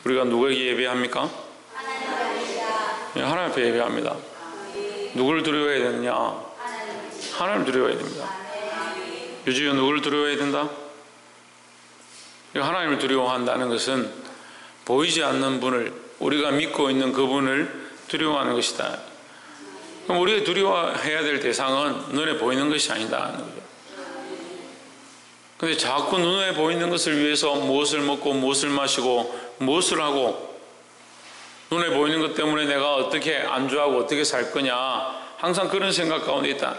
우리가 누구에게 예배합니까? 예, 하나님 앞에 예배합니다. 누구를 두려워해야 되느냐? 하나님을 두려워해야 됩니다. 유지요, 누구를 두려워해야 된다? 하나님을 두려워한다는 것은 보이지 않는 분을, 우리가 믿고 있는 그분을 두려워하는 것이다. 그럼 우리가 두려워해야 될 대상은 눈에 보이는 것이 아니다. 근데 자꾸 눈에 보이는 것을 위해서 무엇을 먹고 무엇을 마시고 무엇을 하고, 눈에 보이는 것 때문에 내가 어떻게 안주하고 어떻게 살 거냐, 항상 그런 생각 가운데 있다.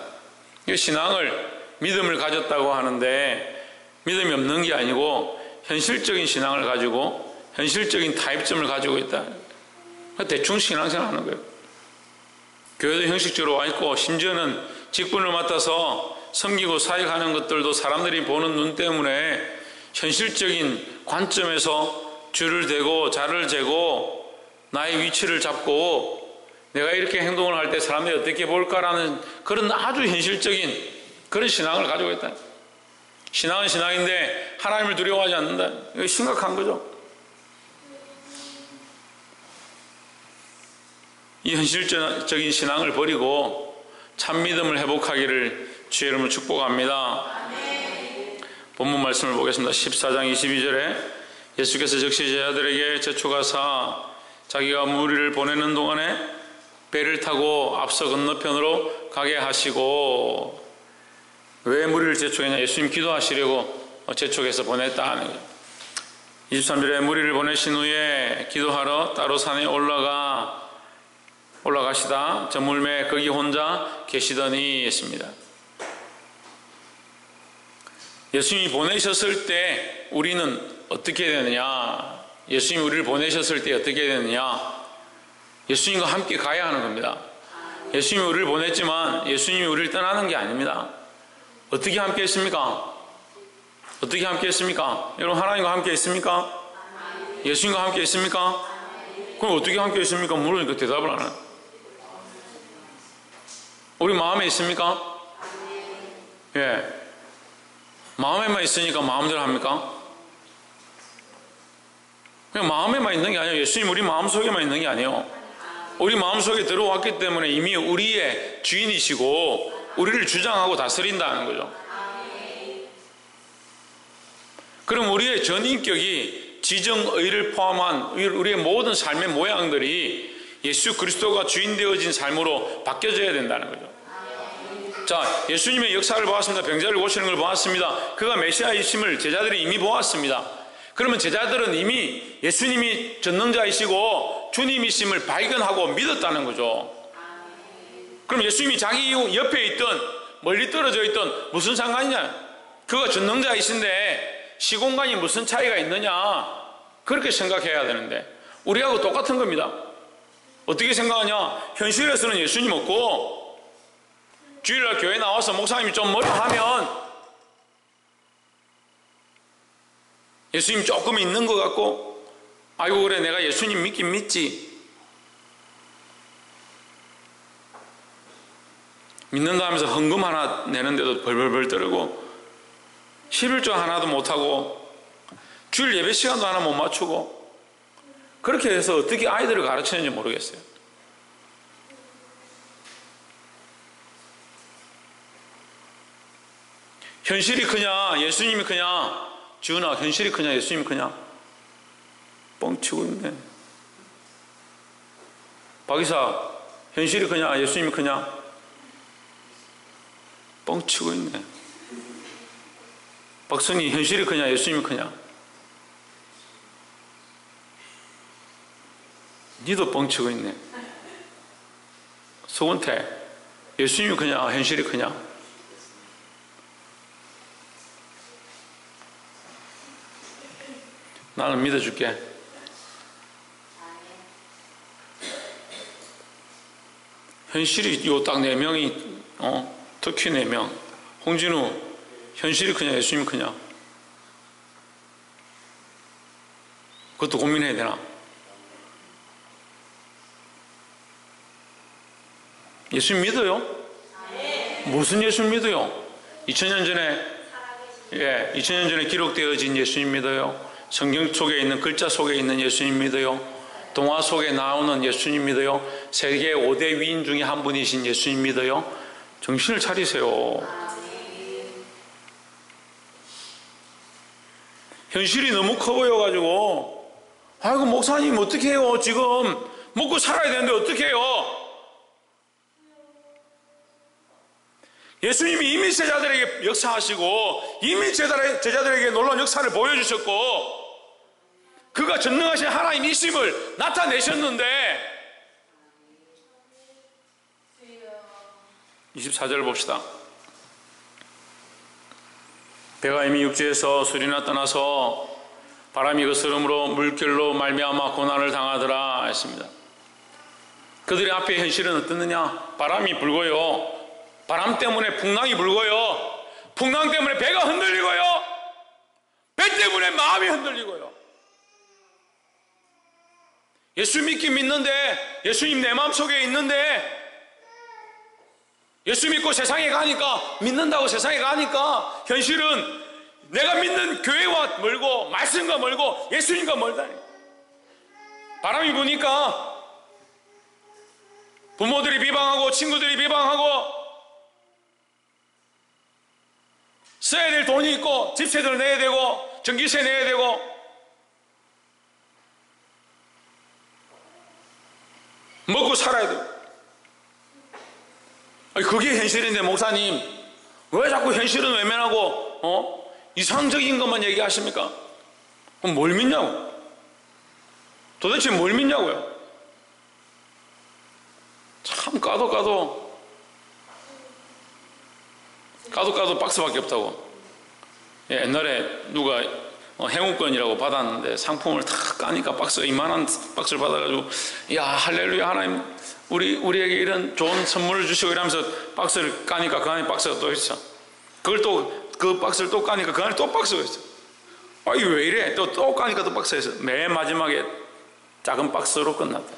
신앙을, 믿음을 가졌다고 하는데 믿음이 없는 게 아니고 현실적인 신앙을 가지고 현실적인 타협점을 가지고 있다. 대충 신앙생활 하는 거예요. 교회도 형식적으로 와 있고, 심지어는 직분을 맡아서 섬기고 사역하는 것들도 사람들이 보는 눈 때문에 현실적인 관점에서 줄을 대고 자를 재고 나의 위치를 잡고 내가 이렇게 행동을 할 때 사람들이 어떻게 볼까라는 그런 아주 현실적인 그런 신앙을 가지고 있다. 신앙은 신앙인데 하나님을 두려워하지 않는다. 이거 심각한 거죠. 이 현실적인 신앙을 버리고 참 믿음을 회복하기를 주의 이름으로 축복합니다. 본문 말씀을 보겠습니다. 14장 22절에 예수께서 즉시 제자들에게 재촉하사 자기가 무리를 보내는 동안에 배를 타고 앞서 건너편으로 가게 하시고, 왜 무리를 재촉했냐? 예수님 기도하시려고 재촉해서 보냈다 하는 거예요. 23절에 무리를 보내신 후에 기도하러 따로 산에 올라가시다 저물매 거기 혼자 계시더니 했습니다. 예수님이 보내셨을 때 우리는 어떻게 되느냐? 예수님이 우리를 보내셨을 때 어떻게 되느냐? 예수님과 함께 가야 하는 겁니다. 예수님이 우리를 보냈지만 예수님이 우리를 떠나는 게 아닙니다. 어떻게 함께 했습니까? 어떻게 함께 했습니까? 여러분, 하나님과 함께 했습니까? 예수님과 함께 했습니까? 그럼 어떻게 함께 했습니까? 물으니까 대답을 안 해요. 우리 마음에 있습니까? 예. 마음에만 있으니까 마음대로 합니까? 그냥 마음에만 있는 게 아니에요. 예수님 우리 마음속에만 있는 게 아니에요. 우리 마음속에 들어왔기 때문에 이미 우리의 주인이시고 우리를 주장하고 다스린다는 거죠. 그럼 우리의 전인격이 지정의를 포함한 우리의 모든 삶의 모양들이 예수 그리스도가 주인 되어진 삶으로 바뀌어져야 된다는 거죠. 자, 예수님의 역사를 보았습니다. 병자를 고치는 걸 보았습니다. 그가 메시아이심을 제자들이 이미 보았습니다. 그러면 제자들은 이미 예수님이 전능자이시고 주님이심을 발견하고 믿었다는 거죠. 그럼 예수님이 자기 옆에 있든 멀리 떨어져 있든 무슨 상관이냐? 그가 전능자이신데 시공간이 무슨 차이가 있느냐? 그렇게 생각해야 되는데 우리하고 똑같은 겁니다. 어떻게 생각하냐? 현실에서는 예수님 없고 주일날 교회 나와서 목사님이 좀 뭐라 하면 예수님 조금 있는 것 같고, 아이고 그래 내가 예수님 믿긴 믿지, 믿는다 하면서 헌금 하나 내는데도 벌벌벌 떨고 11조 하나도 못하고 주일 예배 시간도 하나 못 맞추고, 그렇게 해서 어떻게 아이들을 가르치는지 모르겠어요. 현실이 크냐 예수님이 크냐? 지훈아, 현실이 크냐 예수님이 크냐? 뻥치고 있네. 박이사, 현실이 크냐 예수님이 크냐? 뻥치고 있네. 박선희, 현실이 크냐 예수님이 크냐? 니도 뻥치고 있네. 소근태, 예수님이 크냐 현실이 크냐? 나는 믿어줄게. 현실이 요 딱 4명이 특히 4명. 홍진우, 현실이 크냐 예수님이 크냐? 그것도 고민해야 되나? 예수님 믿어요? 무슨 예수님 믿어요? 2000년 전에 기록되어진 예수님 믿어요? 성경 속에 있는 글자 속에 있는 예수님 믿어요? 동화 속에 나오는 예수님 믿어요? 세계 5대 위인 중에 한 분이신 예수님 믿어요? 정신을 차리세요. 현실이 너무 커 보여가지고 아이고 목사님 어떻게 해요? 지금 먹고 살아야 되는데 어떻게 해요? 예수님이 이미 제자들에게 역사하시고 이미 제자들에게 놀라운 역사를 보여주셨고 그가 전능하신 하나님이심을 나타내셨는데 24절을 봅시다. 배가 이미 육지에서 수리나 떠나서 바람이 거스름으로 물결로 말미암아 고난을 당하더라 했습니다. 그들의 앞에 현실은 어떻느냐? 바람이 불고요. 바람 때문에 풍랑이 불고요. 풍랑 때문에 배가 흔들리고요. 배 때문에 마음이 흔들리고요. 예수 믿긴 믿는데 예수님 내 마음속에 있는데 예수 믿고 세상에 가니까 믿는다고 세상에 가니까 현실은 내가 믿는 교회와 멀고 말씀과 멀고 예수님과 멀다니. 바람이 부니까 부모들이 비방하고 친구들이 비방하고 써야 될 돈이 있고 집세를 내야 되고 전기세 내야 되고 먹고 살아야 돼요. 그게 현실인데 목사님 왜 자꾸 현실은 외면하고 이상적인 것만 얘기하십니까? 그럼 뭘 믿냐고? 도대체 뭘 믿냐고요? 참 까도 박스밖에 없다고. 옛날에 누가 행운권이라고 받았는데 상품을 탁 까니까 박스가 이만한 박스를 받아가지고 야 할렐루야 하나님 우리에게 이런 좋은 선물을 주시고 이러면서 박스를 까니까 그 안에 박스가 또 있어. 그걸 또 그 박스를 또 까니까 그 안에 또 박스가 있어. 아 이게 왜 이래? 또 까니까 또 박스가 있어. 맨 마지막에 작은 박스로 끝났다.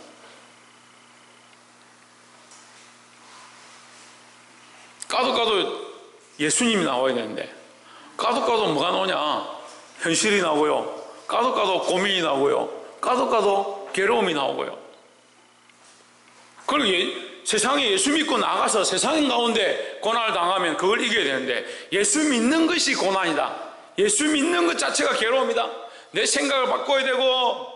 까도 예수님이 나와야 되는데 까도 뭐가 나오냐? 현실이 나오고요. 까도 고민이 나오고요. 까도 괴로움이 나오고요. 그리고 세상에 예수 믿고 나가서 세상 가운데 고난을 당하면 그걸 이겨야 되는데 예수 믿는 것이 고난이다. 예수 믿는 것 자체가 괴로움이다. 내 생각을 바꿔야 되고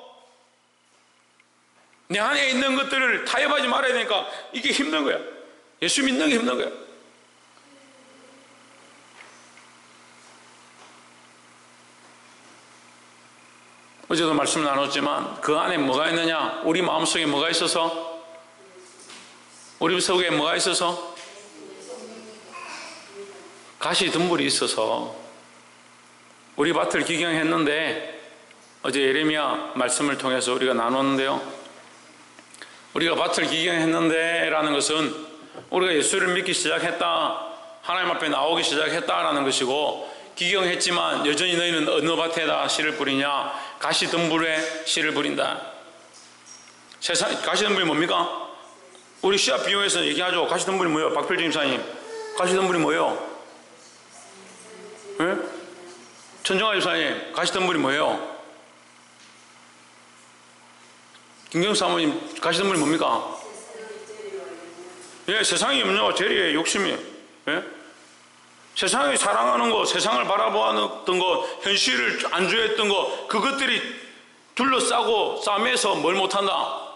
내 안에 있는 것들을 타협하지 말아야 되니까 이게 힘든 거야. 예수 믿는 게 힘든 거야. 어제도 말씀 나눴지만 그 안에 뭐가 있느냐? 우리 마음속에 뭐가 있어서? 우리 속에 뭐가 있어서? 가시덤불이 있어서 우리 밭을 기경했는데 어제 예레미야 말씀을 통해서 우리가 나눴는데요. 우리가 밭을 기경했는데 라는 것은 우리가 예수를 믿기 시작했다, 하나님 앞에 나오기 시작했다라는 것이고, 기경했지만 여전히 너희는 어느 밭에다 씨를 뿌리냐? 가시덤불에 씨를 뿌린다. 가시덤불이 뭡니까? 우리 시합 비유에서 얘기하죠. 가시덤불이 뭐예요? 박필진 집사님, 가시덤불이 뭐예요? 네? 천정아 집사님, 가시덤불이 뭐예요? 김경 사모님, 가시덤불이 뭡니까? 예, 세상의 염려와 재리의 욕심이에요. 예? 세상을 사랑하는 것, 세상을 바라보았던 것, 현실을 안주했던 것, 그것들이 둘러싸고 싸매서 뭘 못한다?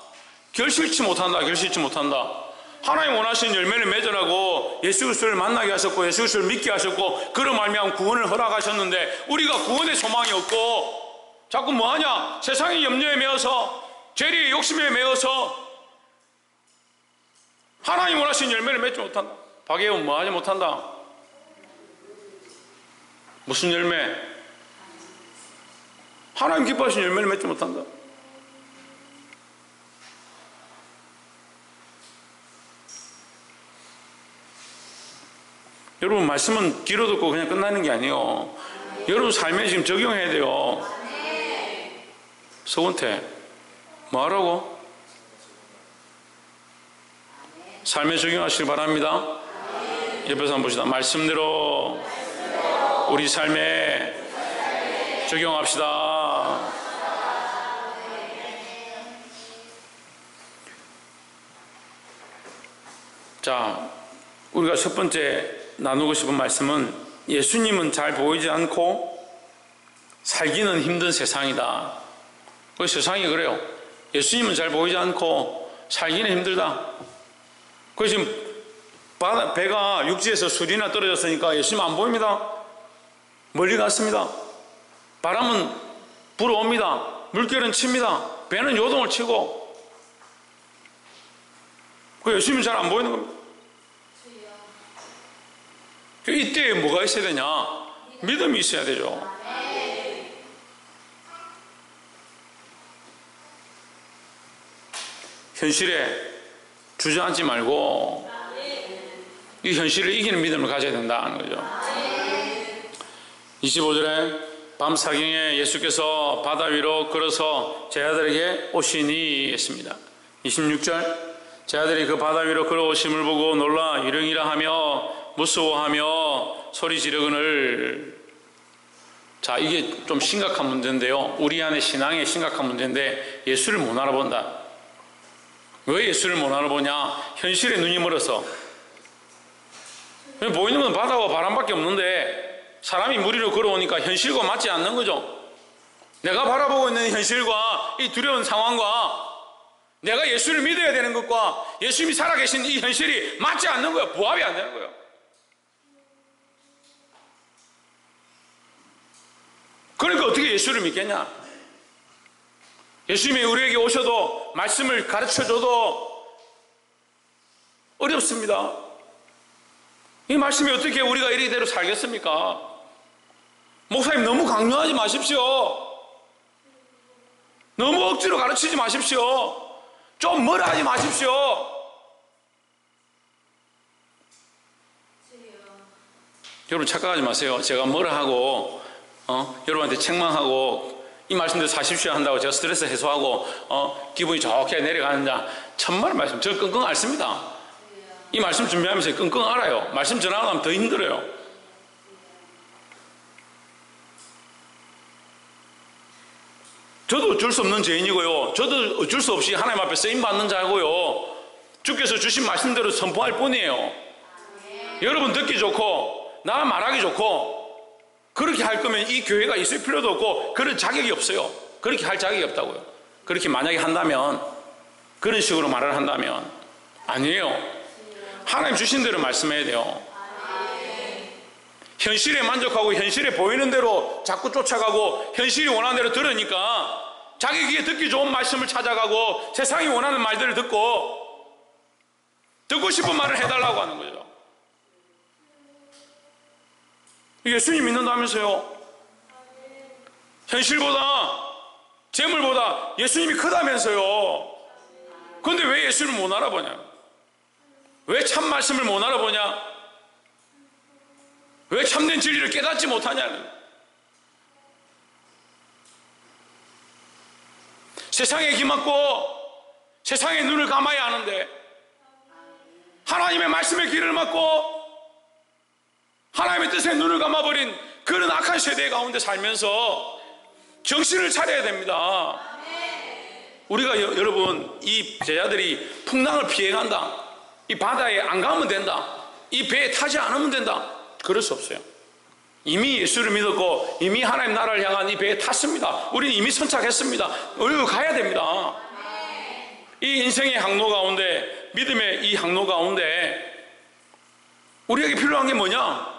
결실치 못한다. 하나님 원하시는 열매를 맺으라고 예수 그리스도를 만나게 하셨고 예수 그리스도를 믿게 하셨고 그로 말미암아 구원을 허락하셨는데, 우리가 구원의 소망이 없고 자꾸 뭐하냐? 세상의 염려에 매어서, 죄리의 욕심에 매어서 하나님 원하시는 열매를 맺지 못한다. 박예훈 뭐하지 못한다? 무슨 열매? 하나님 기뻐하시는 열매를 맺지 못한다. 여러분, 말씀은 귀로 듣고 그냥 끝나는 게 아니에요. 여러분 삶에 지금 적용해야 돼요. 서운태 뭐하라고? 삶에 적용하시길 바랍니다. 옆에서 한번 보시다. 말씀대로 우리 삶에 적용합시다. 자, 우리가 첫 번째 나누고 싶은 말씀은 예수님은 잘 보이지 않고 살기는 힘든 세상이다. 그 세상이 그래요. 예수님은 잘 보이지 않고 살기는 힘들다. 그래서 지금 배가 육지에서 수리나 떨어졌으니까 예수님 안 보입니다. 멀리 갔습니다. 바람은 불어옵니다. 물결은 칩니다. 배는 요동을 치고. 그 예수님은 잘 안 보이는 겁니다. 이때에 뭐가 있어야 되냐? 믿음이 있어야 되죠. 현실에 주저앉지 말고 이 현실을 이기는 믿음을 가져야 된다는 거죠. 25절에 밤사경에 예수께서 바다 위로 걸어서 제 아들에게 오시니 했습니다. 26절 제 아들이 그 바다 위로 걸어오심을 보고 놀라 유령이라 하며 무서워하며 소리 지르거늘. 자, 이게 좀 심각한 문제인데요. 우리 안에 신앙의 심각한 문제인데 예수를 못 알아본다. 왜 예수를 못 알아보냐? 현실에 눈이 멀어서. 보이는 건 바다와 바람밖에 없는데 사람이 물 위로 걸어오니까 현실과 맞지 않는 거죠. 내가 바라보고 있는 현실과 이 두려운 상황과 내가 예수를 믿어야 되는 것과 예수님이 살아계신 이 현실이 맞지 않는 거예요. 부합이 안 되는 거예요. 그러니까 어떻게 예수를 믿겠냐? 예수님이 우리에게 오셔도 말씀을 가르쳐줘도 어렵습니다. 이 말씀이 어떻게 우리가 이리대로 살겠습니까? 목사님 너무 강요하지 마십시오. 너무 억지로 가르치지 마십시오. 좀 뭐라 하지 마십시오. 여러분 착각하지 마세요. 제가 뭐라 하고 여러분한테 책망하고 이 말씀대로 사십시오 한다고 제가 스트레스 해소하고 기분이 좋게 내려가는 자 천만의 말씀 저 끙끙 앓습니다. 이 말씀 준비하면서 끙끙 앓아요. 말씀 전하고 나면 더 힘들어요. 저도 어쩔 수 없는 죄인이고요. 저도 어쩔 수 없이 하나님 앞에 쓰임받는 자고요. 주께서 주신 말씀대로 선포할 뿐이에요. 여러분 듣기 좋고 나 말하기 좋고 그렇게 할 거면 이 교회가 있을 필요도 없고 그런 자격이 없어요. 그렇게 할 자격이 없다고요. 그렇게 만약에 한다면 그런 식으로 말을 한다면 아니에요. 하나님 주신 대로 말씀해야 돼요. 현실에 만족하고 현실에 보이는 대로 자꾸 쫓아가고 현실이 원하는 대로 들으니까 자기 귀에 듣기 좋은 말씀을 찾아가고 세상이 원하는 말들을 듣고 싶은 말을 해달라고 하는 거죠. 예수님 믿는다면서요. 현실보다 재물보다 예수님이 크다면서요. 그런데 왜 예수를 못 알아보냐? 왜 참 말씀을 못 알아보냐? 왜 참된 진리를 깨닫지 못하냐? 세상에 기맞고 세상에 눈을 감아야 하는데 하나님의 말씀에 귀를 막고 하나님의 뜻에 눈을 감아버린 그런 악한 세대 가운데 살면서 정신을 차려야 됩니다. 우리가 여러분 이 제자들이 풍랑을 피해간다, 이 바다에 안 가면 된다, 이 배에 타지 않으면 된다, 그럴 수 없어요. 이미 예수를 믿었고 이미 하나님 나라를 향한 이 배에 탔습니다. 우리는 이미 선착했습니다. 우리가 가야 됩니다. 이 인생의 항로 가운데, 믿음의 이 항로 가운데 우리에게 필요한 게 뭐냐?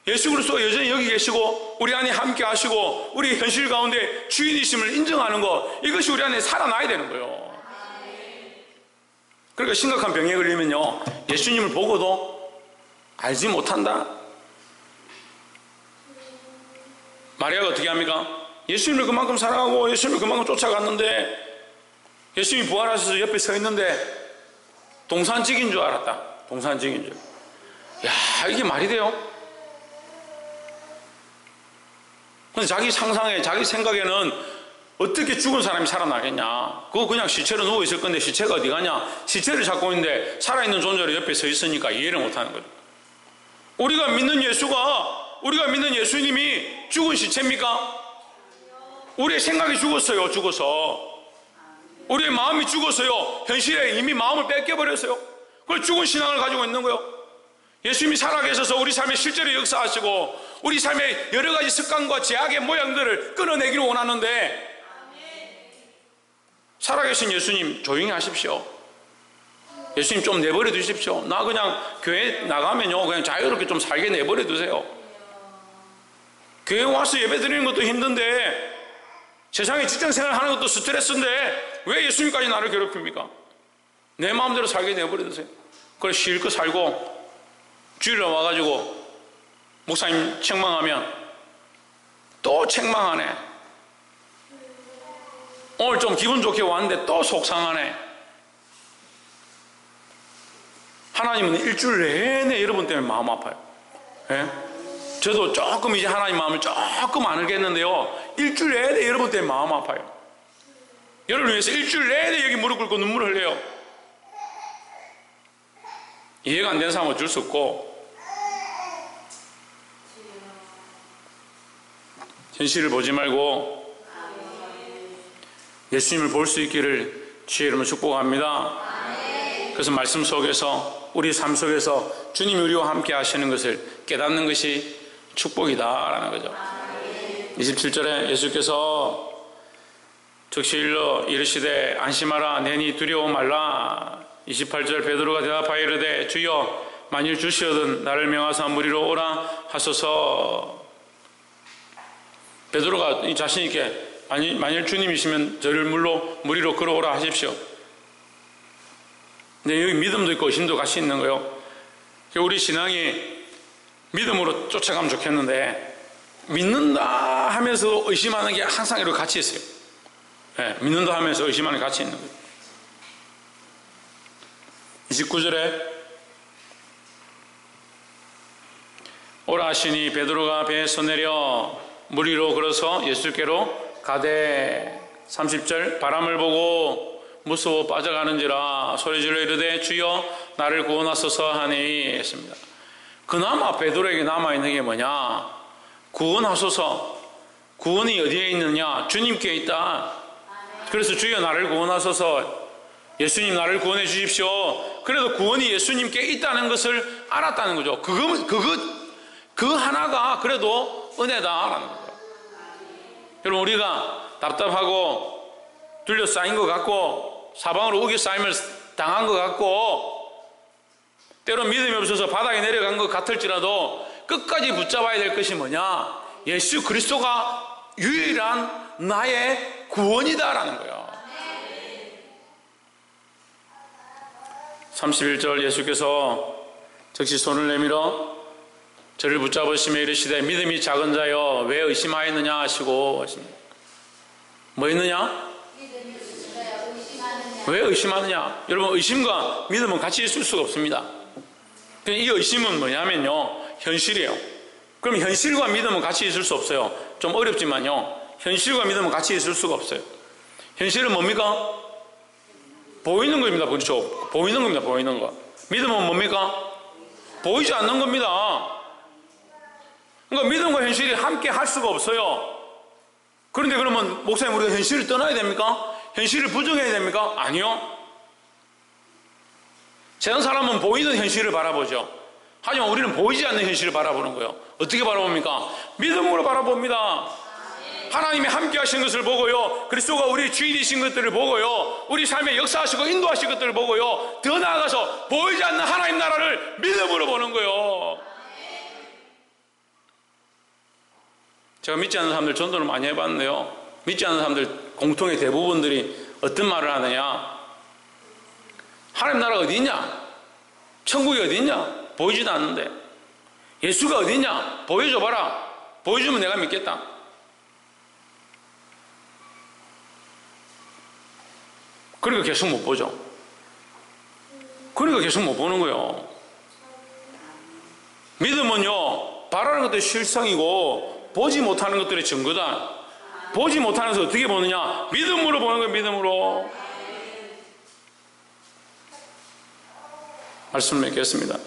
예수 그리스도가 여전히 여기 계시고 우리 안에 함께 하시고 우리 현실 가운데 주인이심을 인정하는 것, 이것이 우리 안에 살아나야 되는 거예요. 그러니까 심각한 병에 걸리면요, 예수님을 보고도 알지 못한다. 마리아가 어떻게 합니까? 예수님을 그만큼 사랑하고 예수님을 그만큼 쫓아갔는데 예수님이 부활하셔서 옆에 서 있는데 동산직인 줄 알았다. 동산직인 줄. 야, 이게 말이 돼요? 근데 자기 상상에, 자기 생각에는 어떻게 죽은 사람이 살아나겠냐? 그거 그냥 시체로 누워있을 건데 시체가 어디 가냐? 시체를 찾고 있는데 살아있는 존재로 옆에 서 있으니까 이해를 못하는 거죠. 우리가 믿는 예수님이 죽은 시체입니까? 우리의 생각이 죽었어요. 죽어서 우리의 마음이 죽었어요. 현실에 이미 마음을 뺏겨버렸어요. 그 죽은 신앙을 가지고 있는 거예요. 예수님이 살아계셔서 우리 삶에 실제로 역사하시고 우리 삶의 여러 가지 습관과 제약의 모양들을 끊어내기를 원하는데, 살아계신 예수님 조용히 하십시오. 예수님 좀 내버려 두십시오. 나 그냥 교회 나가면요 그냥 자유롭게 좀 살게 내버려 두세요. 교회 와서 예배 드리는 것도 힘든데, 세상에 직장생활 하는 것도 스트레스인데 왜 예수님까지 나를 괴롭힙니까? 내 마음대로 살게 내버려 두세요. 그래 실컷 살고 주일에 와가지고 목사님 책망하면 또 책망하네. 오늘 좀 기분 좋게 왔는데 또 속상하네. 하나님은 일주일 내내 여러분 때문에 마음 아파요. 예? 저도 조금 이제 하나님 마음을 조금 안 알겠는데요, 일주일 내내 여러분 때문에 마음 아파요. 여러분을 위해서 일주일 내내 여기 무릎 꿇고 눈물을 흘려요. 이해가 안 되는 사람은 어쩔 수 없고, 현실을 보지 말고 예수님을 볼 수 있기를 주의 이름으로 축복합니다. 그래서 말씀 속에서 우리 삶 속에서 주님이 우리와 함께 하시는 것을 깨닫는 것이 축복이다라는 거죠. 27절에 예수께서 즉시 일러 이르시되 안심하라 내니 두려워 말라. 28절 베드로가 대답하여 이르되 주여 만일 주시거든 나를 명하사 무리로 오라 하소서. 베드로가 자신 있게 만일 주님이시면 저를 무리로 걸어오라 하십시오. 근데 여기 믿음도 있고 의심도 같이 있는 거예요. 우리 신앙이 믿음으로 쫓아가면 좋겠는데, 믿는다 하면서 의심하는 게 항상 이렇게 같이 있어요. 네, 믿는다 하면서 의심하는 게 같이 있는 거예요. 29절에 오라 하시니 베드로가 배에서 내려 무리로 걸어서 예수께로 가되 30절 바람을 보고 무서워 빠져가는지라 소리질러 이르되 주여 나를 구원하소서 하니 했습니다. 그나마 베드로에게 남아있는 게 뭐냐? 구원하소서. 구원이 어디에 있느냐? 주님께 있다. 그래서 주여 나를 구원하소서. 예수님 나를 구원해 주십시오. 그래도 구원이 예수님께 있다는 것을 알았다는 거죠. 그 하나가 그래도 은혜다라는 거예요. 여러분, 우리가 답답하고 둘러싸인 것 같고 사방으로 우겨싸임을 당한 것 같고 때로 믿음이 없어서 바닥에 내려간 것 같을지라도 끝까지 붙잡아야 될 것이 뭐냐? 예수 그리스도가 유일한 나의 구원이다라는 거예요. 31절 예수께서 즉시 손을 내밀어 저를 붙잡으시며 이르시되 믿음이 작은 자여 왜 의심하였느냐 하시고 하십니다. 뭐 있느냐? 왜 의심하느냐? 여러분, 의심과 믿음은 같이 있을 수가 없습니다. 이 의심은 뭐냐면요, 현실이에요. 그럼 현실과 믿음은 같이 있을 수 없어요. 좀 어렵지만요, 현실과 믿음은 같이 있을 수가 없어요. 현실은 뭡니까? 보이는 겁니다. 그렇죠? 보이는 겁니다. 보이는 거. 믿음은 뭡니까? 보이지 않는 겁니다. 그러니까 믿음과 현실이 함께 할 수가 없어요. 그런데 그러면 목사님, 우리가 현실을 떠나야 됩니까? 현실을 부정해야 됩니까? 아니요. 세상 사람은 보이는 현실을 바라보죠. 하지만 우리는 보이지 않는 현실을 바라보는 거예요. 어떻게 바라봅니까? 믿음으로 바라봅니다. 하나님이 함께 하신 것을 보고요, 그리스도가 우리 주인이신 것들을 보고요, 우리 삶에 역사하시고 인도하신 것들을 보고요, 더 나아가서 보이지 않는 하나님 나라를 믿음으로 보는 거예요. 제가 믿지 않는 사람들 전도를 많이 해봤는데요, 믿지 않는 사람들 공통의 대부분들이 어떤 말을 하느냐? 하나님 나라가 어디 있냐? 천국이 어디 있냐? 보이지도 않는데. 예수가 어디 있냐? 보여줘봐라. 보여주면 내가 믿겠다. 그러니까 계속 못 보죠. 그러니까 계속 못 보는 거예요. 믿음은요, 바라는 것들이 실상이고 보지 못하는 것들의 증거다. 보지 못하는 것을 어떻게 보느냐? 믿음으로 보는 거예요. 믿음으로. 말씀을 맺겠습니다.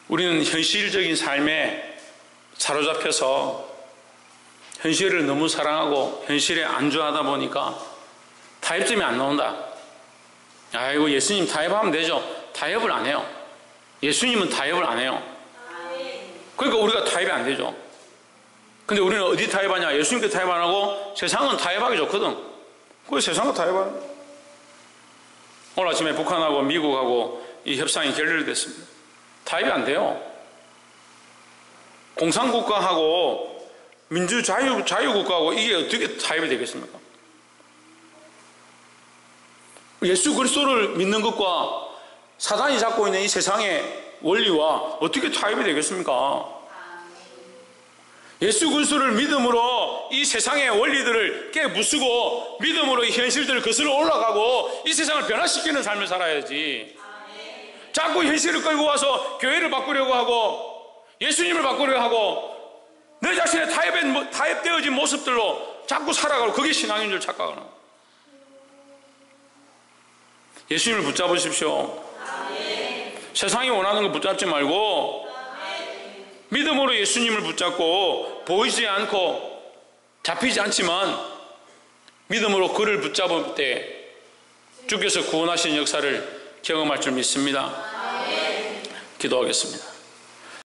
우리는 현실적인 삶에 사로잡혀서 현실을 너무 사랑하고 현실에 안주하다 보니까 타협점이 안 나온다. 아이고 예수님 타협하면 되죠. 타협을 안 해요. 예수님은 타협을 안 해요. 그러니까 우리가 타협이 안 되죠. 근데 우리는 어디 타협하냐? 예수님께 타협 안 하고 세상은 타협하기 좋거든. 그래서 세상과 타협하는 거예요. 오늘 아침에 북한하고 미국하고 이 협상이 결렬됐습니다. 타협이 안 돼요. 공산국가하고 자유국가하고 이게 어떻게 타협이 되겠습니까? 예수 그리스도를 믿는 것과 사단이 잡고 있는 이 세상의 원리와 어떻게 타협이 되겠습니까? 예수 그리스도를 믿음으로 이 세상의 원리들을 깨부수고 믿음으로 이 현실들을 거슬러 올라가고 이 세상을 변화시키는 삶을 살아야지. 자꾸 현실을 끌고 와서 교회를 바꾸려고 하고 예수님을 바꾸려고 하고 내 자신의 타협되어진 모습들로 자꾸 살아가고 그게 신앙인 줄 착각하는 거예요. 예수님을 붙잡으십시오. 세상이 원하는 거 붙잡지 말고 믿음으로 예수님을 붙잡고 보이지 않고 잡히지 않지만 믿음으로 그를 붙잡을 때 주께서 구원하신 역사를 경험할 줄 믿습니다. 기도하겠습니다.